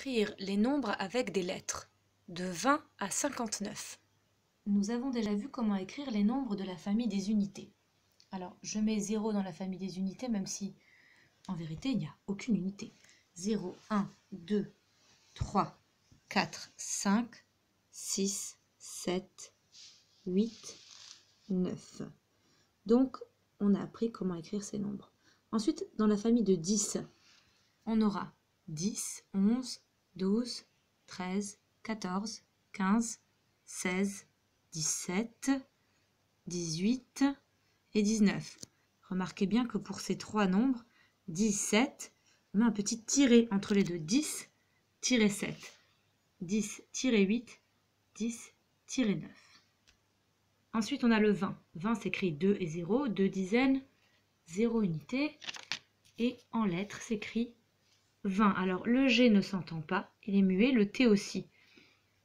écrire les nombres avec des lettres, de 20 à 59. Nous avons déjà vu comment écrire les nombres de la famille des unités. Alors, je mets 0 dans la famille des unités, même si, en vérité, il n'y a aucune unité. 0, 1, 2, 3, 4, 5, 6, 7, 8, 9. Donc, on a appris comment écrire ces nombres. Ensuite, dans la famille de 10, on aura 10, 11, 12, 13, 14, 15, 16, 17, 18 et 19. Remarquez bien que pour ces trois nombres, 17, on met un petit tiret entre les deux. 10-7, 10-8, 10-9. Ensuite, on a le 20. 20 s'écrit 2 et 0, 2 dizaines, 0 unité. Et en lettres s'écrit 20. Alors, le G ne s'entend pas, il est muet, le T aussi.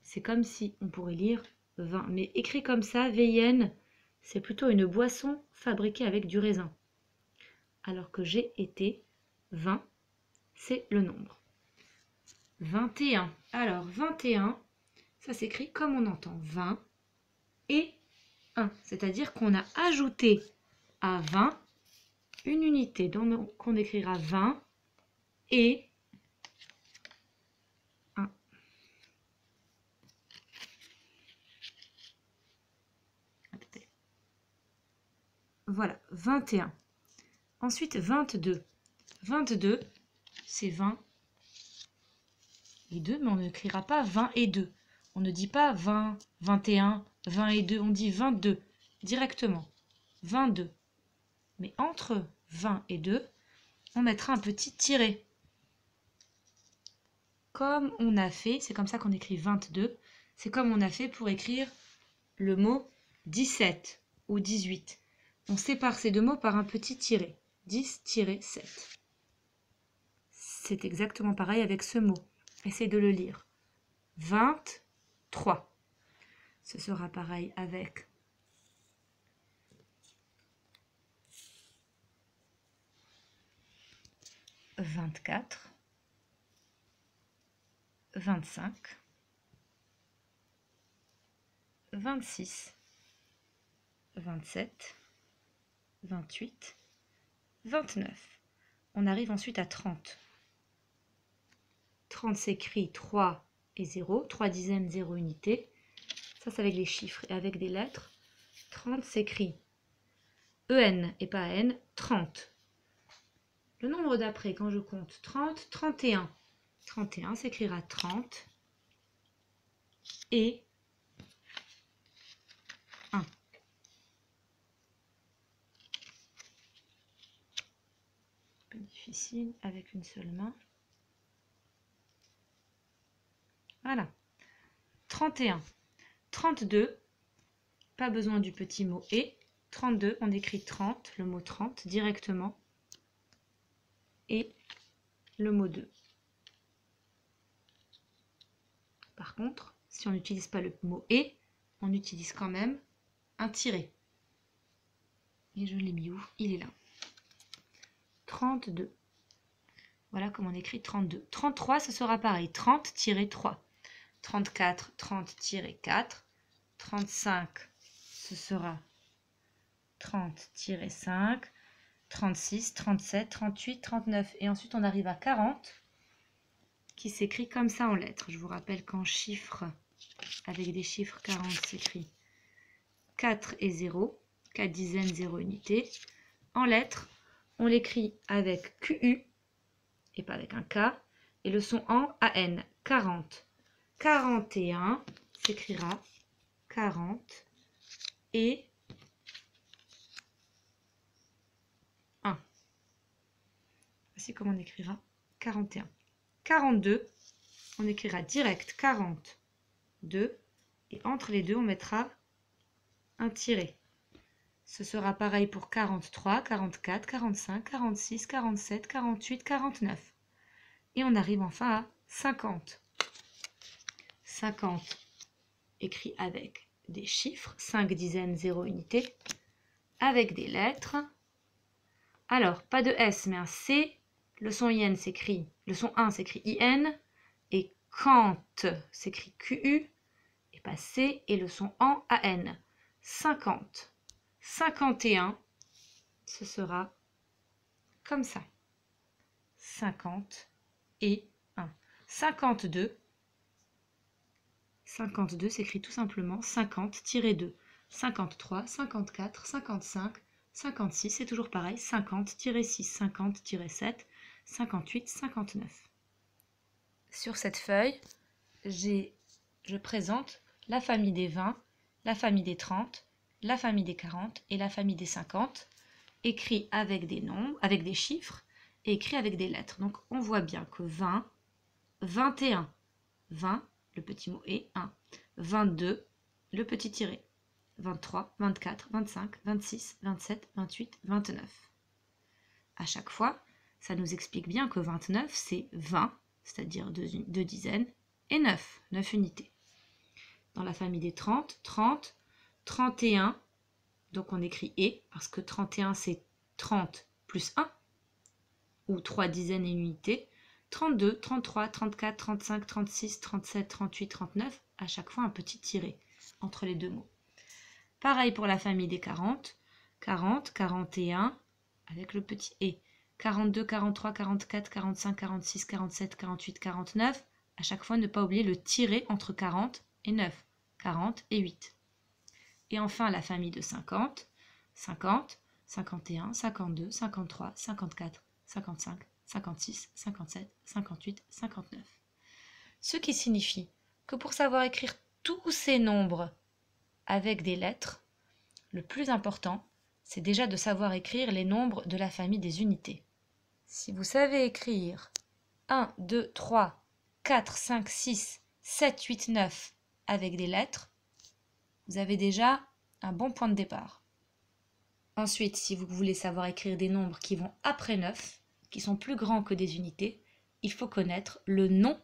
C'est comme si on pourrait lire 20. Mais écrit comme ça, VIN, c'est plutôt une boisson fabriquée avec du raisin. Alors que G et T, 20, c'est le nombre. 21. Alors, 21, ça s'écrit comme on entend 20 et 1. C'est-à-dire qu'on a ajouté à 20 une unité. Donc, on écrira 20 et 1. Voilà, 21. Ensuite, 22. 22, c'est 20 et 2, mais on n'écrira pas 20 et 2. On ne dit pas 20, 21, 20 et 2, on dit 22 directement. 22. Mais entre 20 et 2, on mettra un petit tiret. Comme on a fait, c'est comme ça qu'on écrit 22, c'est comme on a fait pour écrire le mot 17 ou 18. On sépare ces deux mots par un petit tiret. 10-7. C'est exactement pareil avec ce mot. Essayez de le lire. 23. Ce sera pareil avec 24, 25, 26, 27, 28, 29. On arrive ensuite à 30. 30 s'écrit 3 et 0, 3 dizaines, 0 unité. Ça, c'est avec les chiffres et avec des lettres. 30 s'écrit EN et pas N, 30. Le nombre d'après, quand je compte 30, 31. 31 s'écrira 30 et 1. Un peu difficile avec une seule main. Voilà. 31. 32, pas besoin du petit mot et. 32, on écrit 30, le mot 30 directement. Et le mot 2. Par contre, si on n'utilise pas le mot et, on utilise quand même un tiret. Et je l'ai mis où? Il est là. 32. Voilà comment on écrit 32. 33, ce sera pareil. 30-3. 34, 30-4. 35, ce sera 30-5. 36, 37, 38, 39. Et ensuite, on arrive à 40, qui s'écrit comme ça en lettres. Je vous rappelle qu'en chiffres, avec des chiffres 40, s'écrit 4 et 0. 4 dizaines, 0 unité. En lettres, on l'écrit avec QU et pas avec un K. Et le son en AN. 40. 41 s'écrira 40 et 1. Voici comment on écrira 41. 42, on écrira direct 42 et entre les deux, on mettra un tiret. Ce sera pareil pour 43, 44, 45, 46, 47, 48, 49. Et on arrive enfin à 50. 50 écrit avec des chiffres, 5 dizaines, 0 unité, avec des lettres. Alors, pas de S, mais un C. Le son IN s'écrit, le son 1 s'écrit IN, Et quand s'écrit QU et pas C et le son en AN. 50. 51, ce sera comme ça. 50 et 1. 52. 52 s'écrit tout simplement 50-2. 53, 54, 55, 56, c'est toujours pareil. 50-6, 50-7, 58, 59. Sur cette feuille, je présente la famille des 20, la famille des 30, la famille des 40 et la famille des 50, écrit avec des nombres, avec des chiffres et écrit avec des lettres. Donc on voit bien que 20, 21, 20, le petit mot est 1, 22, le petit tiré, 23, 24, 25, 26, 27, 28, 29. À chaque fois, ça nous explique bien que 29, c'est 20, c'est-à-dire deux dizaines, et 9 unités. Dans la famille des 30, 30, 31, donc on écrit « et » parce que 31 c'est 30 plus 1, ou 3 dizaines et une unité. 32, 33, 34, 35, 36, 37, 38, 39, à chaque fois un petit tiré entre les deux mots. Pareil pour la famille des 40, 40, 41, avec le petit « et ». 42, 43, 44, 45, 46, 47, 48, 49, à chaque fois ne pas oublier le tiré entre 40 et 9, 40 et 8. Et enfin la famille de 50, 50, 51, 52, 53, 54, 55, 56, 57, 58, 59. Ce qui signifie que pour savoir écrire tous ces nombres avec des lettres, le plus important, c'est déjà de savoir écrire les nombres de la famille des unités. Si vous savez écrire 1, 2, 3, 4, 5, 6, 7, 8, 9 avec des lettres, vous avez déjà un bon point de départ. Ensuite, si vous voulez savoir écrire des nombres qui vont après 9, qui sont plus grands que des unités, il faut connaître le nom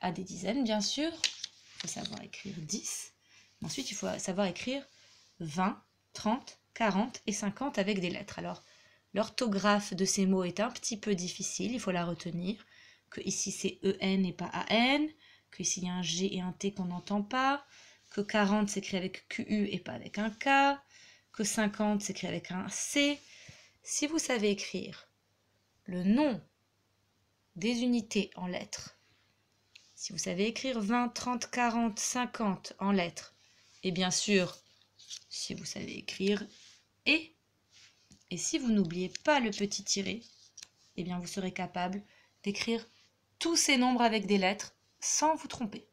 à des dizaines, bien sûr. Il faut savoir écrire 10. Ensuite, il faut savoir écrire 20, 30, 40 et 50 avec des lettres. Alors, l'orthographe de ces mots est un petit peu difficile, il faut la retenir. Que ici c'est EN et pas AN, que ici il y a un G et un T qu'on n'entend pas, que 40 s'écrit avec QU et pas avec un K, que 50 s'écrit avec un C. Si vous savez écrire le nom des unités en lettres, si vous savez écrire 20, 30, 40, 50 en lettres, et bien sûr, si vous savez écrire et si vous n'oubliez pas le petit tiré, eh bien vous serez capable d'écrire tous ces nombres avec des lettres sans vous tromper.